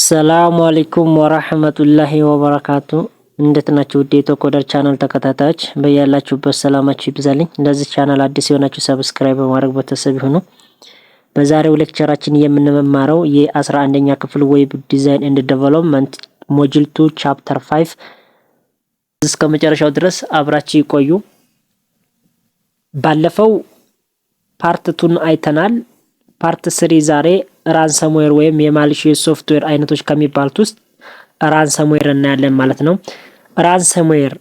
ሰላሙ አለይኩም ወራህመቱላሂ ወበረካቱ። እንዴት ናችሁ? ውድ የቶኮደር ቻናል ተከታታዮች በያላችሁበት ሰላማችሁ ይብዛልኝ። ለዚህ ቻናል አዲስ የሆናችሁ ሰብስክራይብ በማድረግ ቤተሰብ ይሁኑ። በዛሬው ሌክቸራችን የምንማረው የ11ኛ ክፍል ዌብ ዲዛይን ኤንድ ዴቨሎፕመንት ሞጁል 2 ቻፕተር 5 እስከ መጨረሻው ድረስ አብራችሁ ይቆዩ። ባለፈው ፓርት 2 አይተናል። ፓርት 3 ዛሬ ራንሰምዌር ወይም የማሊሺየስ ሶፍትዌር አይነቶች ከሚባሉት ውስጥ ራንሰምዌር እናያለን ማለት ነው። ራንሰምዌር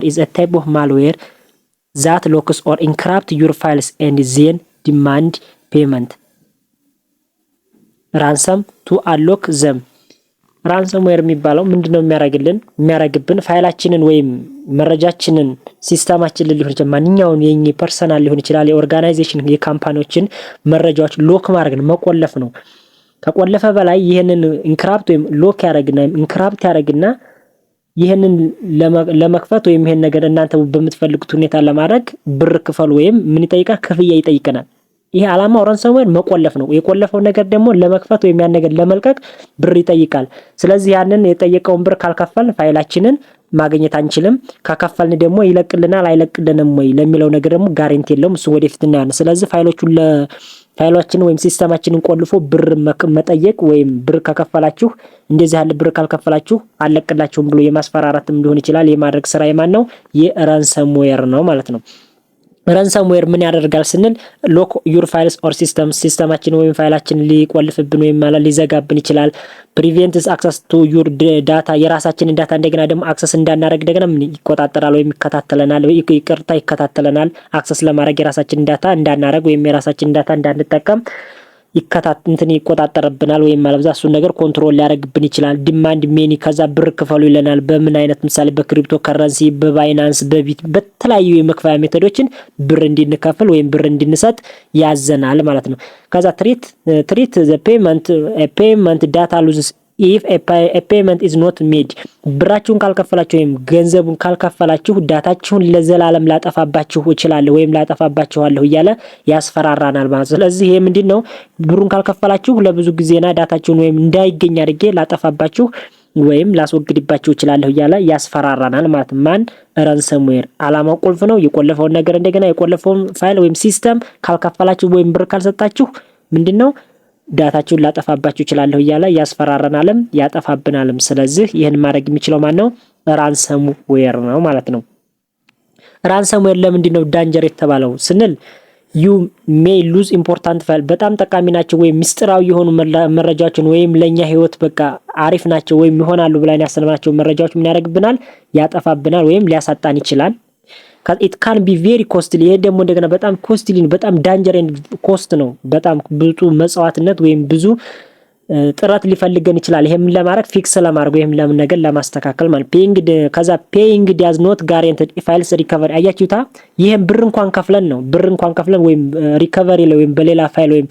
is a type of malware that locks or encrypts your files and then demand payment. ransom to unlock them. ራንሰምዌር የሚባለው ምንድነው የሚያረግብን ፋይላችንን ወይም መረጃችንን ሲስተማችንን ሊሆን ይችላል ማንኛውን የኛ ፐርሰናል ሊሆን ይችላል የኦርጋናይዜሽን የካምፓኒዎችን መረጃዎች ሎክ ማድረግ መቆለፍ ነው። ከቆለፈ በላይ ይሄንን ኢንክራፕት ወይም ሎክ ያረግና ይሄንን ለመክፈት ወይም ይሄን ነገር እናንተ በምትፈልጉት ሁኔታ ለማድረግ ብር ክፈሉ ወይም ምን ይጠይቃል? ክፍያ ይጠይቀናል። ይሄ አላማው ራንሰምዌር መቆለፍ ነው። የቆለፈው ነገር ደግሞ ለመክፈት ወይም ያን ነገር ለመልቀቅ ብር ይጠይቃል። ስለዚህ ያንን የጠየቀውን ብር ካልከፈልን ፋይላችንን ማግኘት አንችልም። ከከፈልን ደግሞ ይለቅልናል አይለቅልንም ወይ ለሚለው ነገር ደግሞ ጋራንቲ የለውም። እሱ ወደፊት እናያለን። ስለዚህ ፋይሎችን ወይም ሲስተማችንን ቆልፎ ብር መጠየቅ ወይም ብር ከከፈላችሁ እንደዚህ ያለ ብር ካልከፈላችሁ አለቅላችሁም ብሎ የማስፈራራትም ሊሆን ይችላል የማድረግ ስራ የማን ነው? የራንሰምዌር ነው ማለት ነው። ራንሰምዌር ምን ያደርጋል ስንል ሎክ ዩር ፋይልስ ኦር ሲስተማችን ወይም ፋይላችን ሊቆልፍብን ወይም ማለት ሊዘጋብን ይችላል። ፕሪቬንትስ አክሰስ ቱ ዩር ዳታ የራሳችንን ዳታ እንደገና ደግሞ አክሰስ እንዳናረግ እንደገና ይቆጣጠራል ወይም ይከታተለናል። አክሰስ ለማድረግ የራሳችንን ዳታ እንዳናረግ ወይም የራሳችንን ዳታ እንዳንጠቀም ይቆጣጠርብናል ወይም ማለብዛ እሱን ነገር ኮንትሮል ሊያደርግብን ይችላል። ዲማንድ ሜኒ ከዛ ብር ክፈሉ ይለናል። በምን አይነት ምሳሌ በክሪፕቶ ከረንሲ፣ በባይናንስ፣ በቢት በተለያዩ የመክፈያ ሜቶዶችን ብር እንድንከፍል ወይም ብር እንድንሰጥ ያዘናል ማለት ነው። ከዛ ትሪት ዘ ፔመንት ዳታ ሉዝስ if a payment is not made ብራችሁን ካልከፈላችሁ ወይም ገንዘቡን ካልከፈላችሁ ዳታችሁን ለዘላለም ላጠፋባችሁ እችላለሁ ወይም ላጠፋባችኋለሁ እያለ ያስፈራራናል ማለት ነው። ስለዚህ ይሄ ምንድነው? ብሩን ካልከፈላችሁ ለብዙ ጊዜና ዳታችሁን ወይም እንዳይገኝ አድርጌ ላጠፋባችሁ ወይም ላስወግድባችሁ እችላለሁ እያለ ያስፈራራናል ማለት ነው። ማን? ራንሰምዌር። አላማው ቁልፍ ነው። የቆለፈውን ነገር እንደገና የቆለፈውን ፋይል ወይም ሲስተም ካልከፈላችሁ ወይም ብር ካልሰጣችሁ ምንድነው? ዳታችሁን ላጠፋባችሁ እችላለሁ እያለ ያስፈራራናልም ያጠፋብናልም። ስለዚህ ይሄን ማድረግ የሚችለው ማን ነው? ራንሰምዌር ነው ማለት ነው። ራንሰምዌር ለምንድን ነው ዳንጀር የተባለው ስንል you may lose important file በጣም ጠቃሚ ናቸው ወይም ምስጢራዊ የሆኑ መረጃዎችን ወይም ለኛ ህይወት በቃ አሪፍ ናቸው ወይም ይሆናሉ ብለን ያሰብናቸው መረጃዎች ምን ያደርግብናል? ያጠፋብናል ወይም ሊያሳጣን ይችላል። it can be very costly ይሄ ደግሞ እንደገና በጣም ኮስትሊ በጣም ዳንጀር ኤንድ ኮስት ነው። በጣም ብዙ መጽዋዕትነት ወይም ብዙ ጥረት ሊፈልገን ይችላል። ይሄም ለማድረግ ፊክስ ለማድረግ ወይም ለምን ነገር ለማስተካከል ማለት paying does not guarantee files recovery አያችሁታ። ይሄን ብር እንኳን ከፍለን ወይም ሪከቨሪ ወይም በሌላ ፋይል ወይም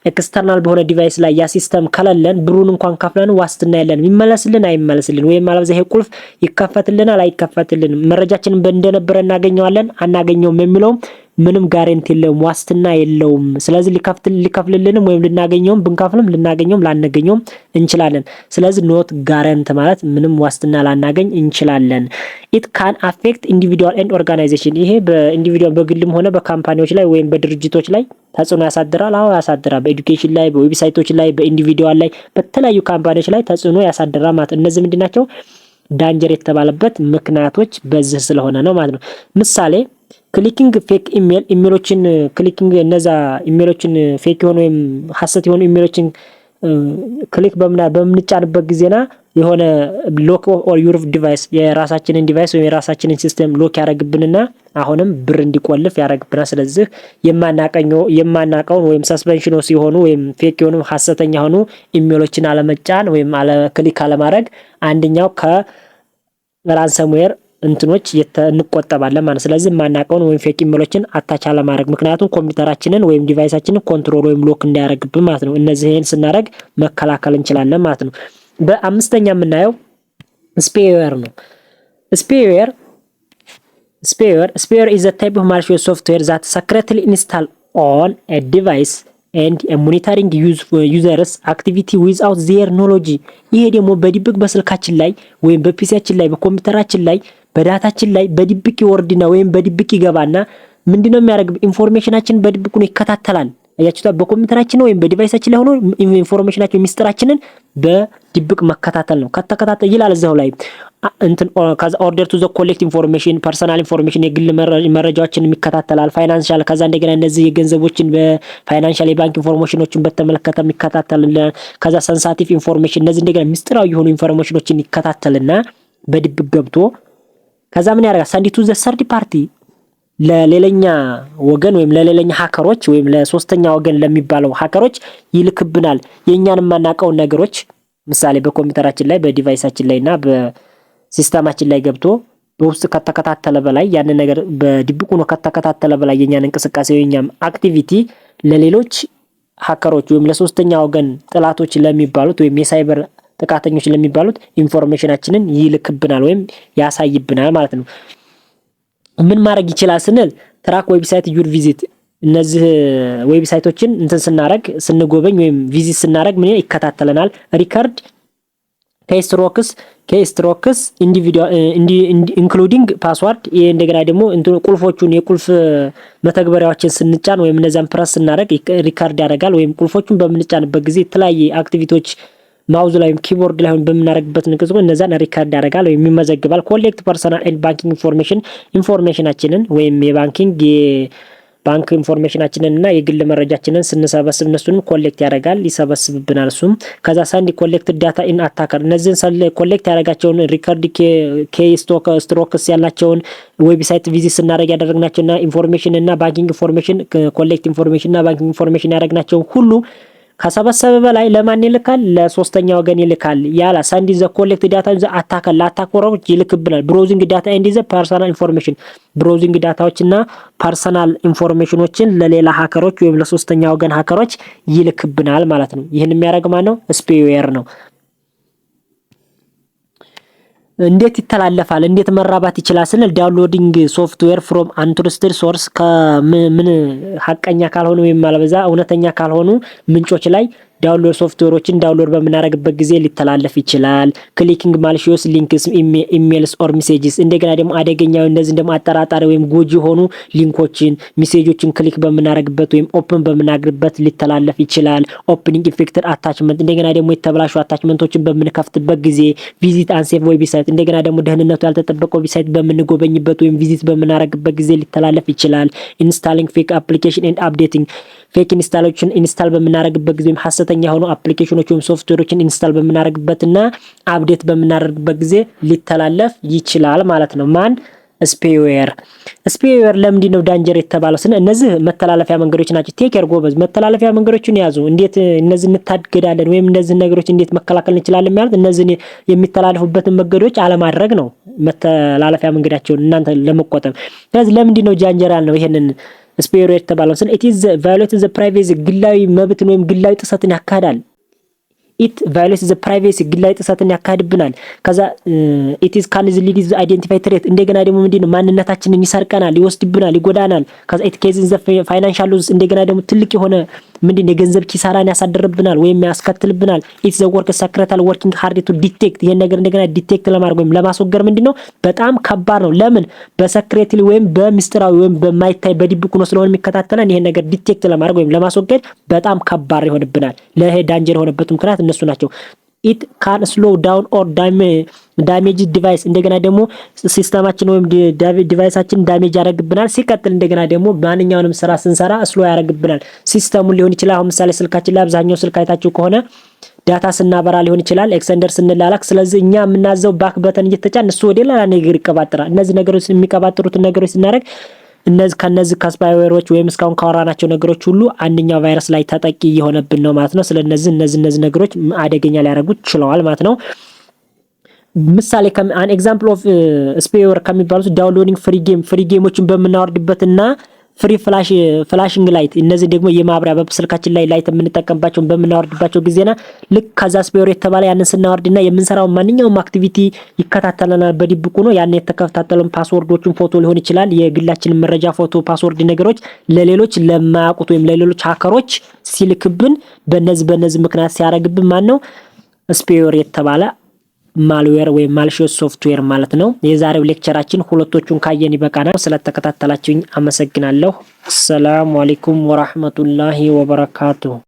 ኤክስተርናል በሆነ ዲቫይስ ላይ ያ ሲስተም ከለለን ብሩን እንኳን ከፍለን ዋስትና የለን ይመለስልን አይመለስልን ወይም ማለት ይሄ ቁልፍ ይከፈትልናል አይከፈትልንም መረጃችንን እንደነበረ እናገኘዋለን አናገኘውም የሚለው ምንም ጋራንቲ የለውም ዋስትና የለውም። ስለዚህ ሊከፍልልንም ወይም ልናገኘውም ብንከፍልም ልናገኘውም ላናገኘውም እንችላለን። ስለዚህ ኖት ጋራንቲ ማለት ምንም ዋስትና ላናገኝ እንችላለን። it can affect individual and organization ይሄ በኢንዲቪዱዋል በግልም ሆነ በካምፓኒዎች ላይ ወይም በድርጅቶች ላይ ተጽዕኖ ያሳድራል። ያሳድራል። በኤዱኬሽን ላይ በዌብሳይቶች ላይ በኢንዲቪዱዋል ላይ በተለያዩ ካምፓኒዎች ላይ ተጽዕኖ ያሳድራል ማለት እነዚህ ምንድናቸው? ዳንጀር የተባለበት ምክንያቶች በዚህ ስለሆነ ነው ማለት ነው። ምሳሌ ክሊኪንግ ፌክ ኢሜሎችን ክሊኪንግ እነዛ ኢሜሎችን ፌክ የሆኑ ወይም ሐሰት የሆኑ ኢሜሎችን ክሊክ በምንጫንበት ጊዜና የሆነ ሎክ ኦር ዩር ዲቫይስ የራሳችንን ዲቫይስ ወይም የራሳችንን ሲስተም ሎክ ያደርግብንና አሁንም ብር እንዲቆልፍ ያደርግብናል። ስለዚህ የማናቀውን ወይም ሰስፔንሽን ሲሆኑ ወይም ፌክ የሆኑ ሐሰተኛ ሆኑ ኢሜሎችን አለመጫን ወይም ክሊክ አለማድረግ አንደኛው ከራንሰምዌር እንትኖች እንቆጠባለን ማለት። ስለዚህ ማናቀውን ወይም ፌክ ኢሜሎችን አታች አለማድረግ ምክንያቱም ኮምፒውተራችንን ወይም ዲቫይሳችንን ኮንትሮል ወይም ሎክ እንዳያደርግብን ማለት ነው። እነዚህን ስናደርግ መከላከል እንችላለን ማለት ነው። በአምስተኛ የምናየው ስፔዌር ነው። ስፔዌር is a type of malicious software that secretly install on a device and monitoring users activity without their knowledge። ይሄ ደግሞ በድብቅ በስልካችን ላይ ወይም በፒሲያችን ላይ በኮምፒውተራችን ላይ በዳታችን ላይ በድብቅ ይወርድና ወይም በድብቅ ይገባና ምንድነው የሚያደርግ ኢንፎርሜሽናችን በድብቅ ነው ይከታተላል። አያችሁታ በኮምፒውተራችን ወይም በዲቫይሳችን ላይ ሆኖ ኢንፎርሜሽናችን ሚስጥራችንን በድብቅ መከታተል ነው። ከተከታተል ይላል እዛው ላይ እንትን ከዛ ኦርደር ቱ ዘ ኮሌክት ኢንፎርሜሽን ፐርሰናል ኢንፎርሜሽን የግል መረጃዎችን የሚከታተላል። ፋይናንሻል ከዛ እንደገና እነዚህ የገንዘቦችን በፋይናንሻል የባንክ ኢንፎርሜሽኖችን በተመለከተ የሚከታተል ከዛ ሰንሳቲቭ ኢንፎርሜሽን እነዚህ እንደገና ሚስጥራዊ የሆኑ ኢንፎርሜሽኖችን ይከታተልና በድብቅ ገብቶ ከዛ ምን ያደርጋል ሰንድ ቱ ዘ ሰርድ ፓርቲ ለሌላኛ ወገን ወይም ለሌላኛ ሃከሮች ወይም ለሶስተኛ ወገን ለሚባለው ሃከሮች ይልክብናል የኛን ማናቀውን ነገሮች ምሳሌ በኮምፒውተራችን ላይ በዲቫይሳችን ላይና በሲስተማችን ላይ ገብቶ በውስጥ ከተከታተለ በላይ ያን ነገር በድብቁ ነው ከተከታተለ በላይ የኛን እንቅስቃሴ የኛም አክቲቪቲ ለሌሎች ሃከሮች ወይም ለሶስተኛ ወገን ጥላቶች ለሚባሉት ወይም የሳይበር ጥቃተኞች ለሚባሉት ኢንፎርሜሽናችንን ይልክብናል ወይም ያሳይብናል ማለት ነው። ምን ማድረግ ይችላል ስንል ትራክ ዌብሳይት ዩር ቪዚት እነዚህ ዌብሳይቶችን እንትን ስንጎበኝ ወይም ቪዚት ስናደርግ ምን ይከታተለናል። ሪከርድ ኬስትሮክስ ኢንዲቪዱዋል ኢንክሉዲንግ ፓስወርድ እንደገና ደግሞ ቁልፎቹን የቁልፍ መተግበሪያዎችን ስንጫን ወይም እነዛን ፕረስ ስናደርግ ሪከርድ ያደርጋል። ወይም ቁልፎቹን በምንጫንበት ጊዜ የተለያየ አክቲቪቲዎች ማውዝ ላይ ኪቦርድ ላይ በምናደርግበት ንቅጽ እነዛን ሪከርድ ያደርጋል ወይም ይመዘግባል። ኮሌክት ፐርሰናል ኤንድ ባንኪንግ ኢንፎርሜሽናችንን ወይም ባንክ ኢንፎርሜሽናችንን እና የግል መረጃችንን ስንሰበስብ እነሱንም ኮሌክት ያደርጋል ይሰበስብብናል እሱም። ከዛ ሳንዲ ኮሌክት ዳታ ኢን አታከር እነዚህን ኮሌክት ያደረጋቸውን ሪከርድ ኬስትሮክስ ያላቸውን ዌብሳይት ቪዚት ስናደርግ ያደረግናቸውና ኢንፎርሜሽን እና ባንኪንግ ኢንፎርሜሽን ኮሌክት ኢንፎርሜሽን እና ባንኪንግ ኢንፎርሜሽን ያደረግናቸውን ሁሉ ከሰበሰበ በላይ ለማን ይልካል? ለሶስተኛ ወገን ይልካል። ያላ ሳንዲ ዘ ኮሌክት ዳታ ዘ አታከር ለአታኮሮች ይልክብናል። ብሮዚንግ ዳታ ኤንድ ዘ ፐርሰናል ኢንፎርሜሽን ብሮዚንግ ዳታዎችና ፐርሰናል ኢንፎርሜሽኖችን ለሌላ ሃከሮች ወይም ለሶስተኛ ወገን ሃከሮች ይልክብናል ማለት ነው። ይሄን የሚያደርግ ማን ነው? ስፔዌር ነው። እንዴት ይተላለፋል? እንዴት መራባት ይችላል ስንል ዳውንሎዲንግ ሶፍትዌር ፍሮም አንትሩስትድ ሶርስ ከምን ሐቀኛ ካልሆኑ ወይም ማለበዛ እውነተኛ ካልሆኑ ምንጮች ላይ ዳውንሎድ ሶፍትዌሮችን ዳውንሎድ በመናረግበት ጊዜ ሊተላለፍ ይችላል። ክሊኪንግ ማልሺየስ ሊንክስ ኢሜልስ ኦር ሜሴጅስ እንደገና ደግሞ አደገኛው እንደዚህ ደግሞ አጠራጣሪ ወይም ጎጂ ሆኑ ሊንኮችን ሜሴጆችን ክሊክ በመናረግበት ወይም ኦፕን በመናገርበት ሊተላለፍ ይችላል። ኦፕኒንግ ኢፌክትድ አታችመንት እንደገና ደግሞ የተበላሹ አታችመንቶችን በምንከፍትበት ጊዜ ቪዚት አንሴፍ ዌብሳይት እንደገና ደግሞ ደህንነቱ ያልተጠበቀ ዌብሳይት በምንጎበኝበት ወይም ቪዚት በመናረግበት ጊዜ ሊተላለፍ ይችላል። ኢንስታሊንግ ፌክ አፕሊኬሽን ኤንድ አፕዴቲንግ ፌክ ኢንስታሌሽን ኢንስታል በመናረግበት ጊዜ ሐሰተኛ ሆኖ አፕሊኬሽኖች ወይም ሶፍትዌሮችን ኢንስታል በመናረግበትና አፕዴት በመናረግበት ጊዜ ሊተላለፍ ይችላል ማለት ነው። ማን ስፔዌር ለምንድን ነው ዳንጀር የተባለው ስነ እነዚህ መተላለፊያ መንገዶች ናቸው። ቴክ ኬር ጎበዝ መተላለፊያ መንገዶችን ያዙ። እንዴት እነዚህ እንታገዳለን ወይም እነዚህ ነገሮች እንዴት መከላከል እንችላለን ማለት እነዚህ የሚተላለፉበትን መንገዶች አለማድረግ ነው። መተላለፊያ መንገዳቸውን እናንተ ለመቆጠብ ስለዚህ ለምንድን ነው ዳንጀር ያልነው ይሄንን ስፔዌር የተባለው ስለ it is violates the privacy ግላዊ መብትን ወይም ግላዊ ጥሰትን ያካሂዳል። it violates the privacy ግላዊ ጥሰትን ያካሂድብናል። ከዛ it is can easily identify threat እንደገና ደግሞ ምንድነው ማንነታችንን ይሰርቀናል፣ ይወስድብናል፣ ይጎዳናል። ከዛ it causes the financial loss እንደገና ደግሞ ትልቅ የሆነ ምንድነው የገንዘብ ኪሳራን ያሳድርብናል ወይም ያስከትልብናል። it's the work secretary working hard to detect ይሄን ነገር እንደገና ዲቴክት ለማድረግ ወይም ለማስወገድ ምንድነው በጣም ከባድ ነው። ለምን በሰክሬትሊ ወይም በሚስጥራዊ ወይም በማይታይ በድብቁ ነው ስለሆነ የሚከታተለን ይሄን ነገር ዲቴክት ለማድረግ ወይም ለማስወገድ በጣም ከባድ ይሆንብናል። ለሄ ዳንጀር የሆነበት ምክንያት እነሱ ናቸው። it can slow down or damage device እንደገና ደግሞ ሲስተማችን ወይም ዲቫይሳችን ዳሜጅ ያደርግብናል። ሲቀጥል እንደገና ደግሞ ማንኛውንም ስራ ስንሰራ ስሎ ያደርግብናል። ሲስተሙን ሊሆን ይችላል። አሁን ምሳሌ ስልካችን ላይ አብዛኛው ስልክ አይታችሁ ከሆነ ዳታ ስናበራ ሊሆን ይችላል፣ ኤክሰንደር ስንላላክ። ስለዚህ እኛ የምናዘው ባክ በተን እየተጫን እሱ ወደ ሌላ ነገር ይቀባጥራል። እነዚህ ነገሮች የሚቀባጥሩትን ነገሮች ስናደርግ ከነዚህ ከስፓይዌሮች ወይም እስካሁን ካወራናቸው ነገሮች ሁሉ አንደኛው ቫይረስ ላይ ተጠቂ የሆነብን ነው ማለት ነው። ስለዚህ እነዚህ ነገሮች አደገኛ ሊያደርጉት ችለዋል ማለት ነው። ምሳሌ አን ኤግዛምፕል ኦፍ ስፔዌር ከሚባሉት ዳውንሎዲንግ ፍሪ ጌሞችን በምናወርድበትና ፍሪ ፍላሽንግ ላይት እነዚህ ደግሞ የማብሪያ በስልካችን ላይ ላይት የምንጠቀምባቸው በምናወርድባቸው ጊዜና ልክ ከዛ ስፔር የተባለ ያንን ስናወርድና የምንሰራው ማንኛውም አክቲቪቲ ይከታተለናል በድብቁ ነው። ያን የተከታተለን ፓስወርዶችን ፎቶ ሊሆን ይችላል የግላችንን መረጃ ፎቶ ፓስወርድ ነገሮች ለሌሎች ለማያውቁት ወይም ለሌሎች ሃከሮች ሲልክብን በነዚህ ምክንያት ሲያረግብን ማን ነው ስፔር የተባለ ማልዌር ወይም ማልሺየስ ሶፍትዌር ማለት ነው። የዛሬው ሌክቸራችን ሁለቶቹን ካየን ይበቃናል። ስለተከታተላችሁኝ አመሰግናለሁ። ሰላም አለይኩም ወራህመቱላሂ ወበረካቱ።